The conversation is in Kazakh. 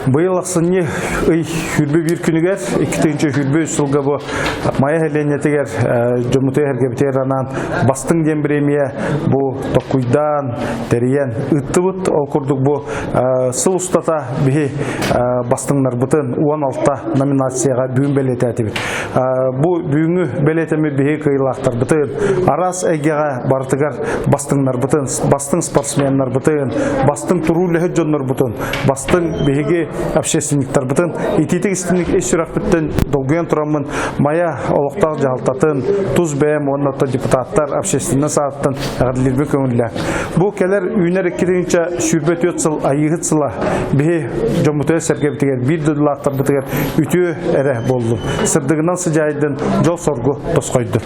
Быйыл ақсыны үй хүрбі бір күнігер, 2-ші хүрбі үсілгі бұл мая хәленетігер жомуты әргебітер анан бастың ден премия бұл тоқуйдан, дәриян үттібіт олқұрдық бұл сыл ұстата бігі бастыңнар бұтын 16 номинацияға бүйін бәлеті әтібіт. Бұл бүйіні бәлетімі бігі қиылақтар бұтын, арас әгеға бартығар бастыңнар бұтын, бастың спортсменнар бұтын, бастың тұрулы хөджонлар бұтын, бастың бігі общественниктар бұтын, итетік істінік ешірақ біттін долгуен тұрамын мая олықтар жағалтатын, тұз бәйім, оннатта депутаттар, общественна сағаттан ағадылербі көңілі. Бұл кәлер үйінер еккедігінші шүрбет өтсіл, айығыт сыла, бігі жомутуя сәргебітігер, бір дөділақтар бұтығер үтіе әрі болды. Сырдығынан сыжайдың жол сорғы тосқойды.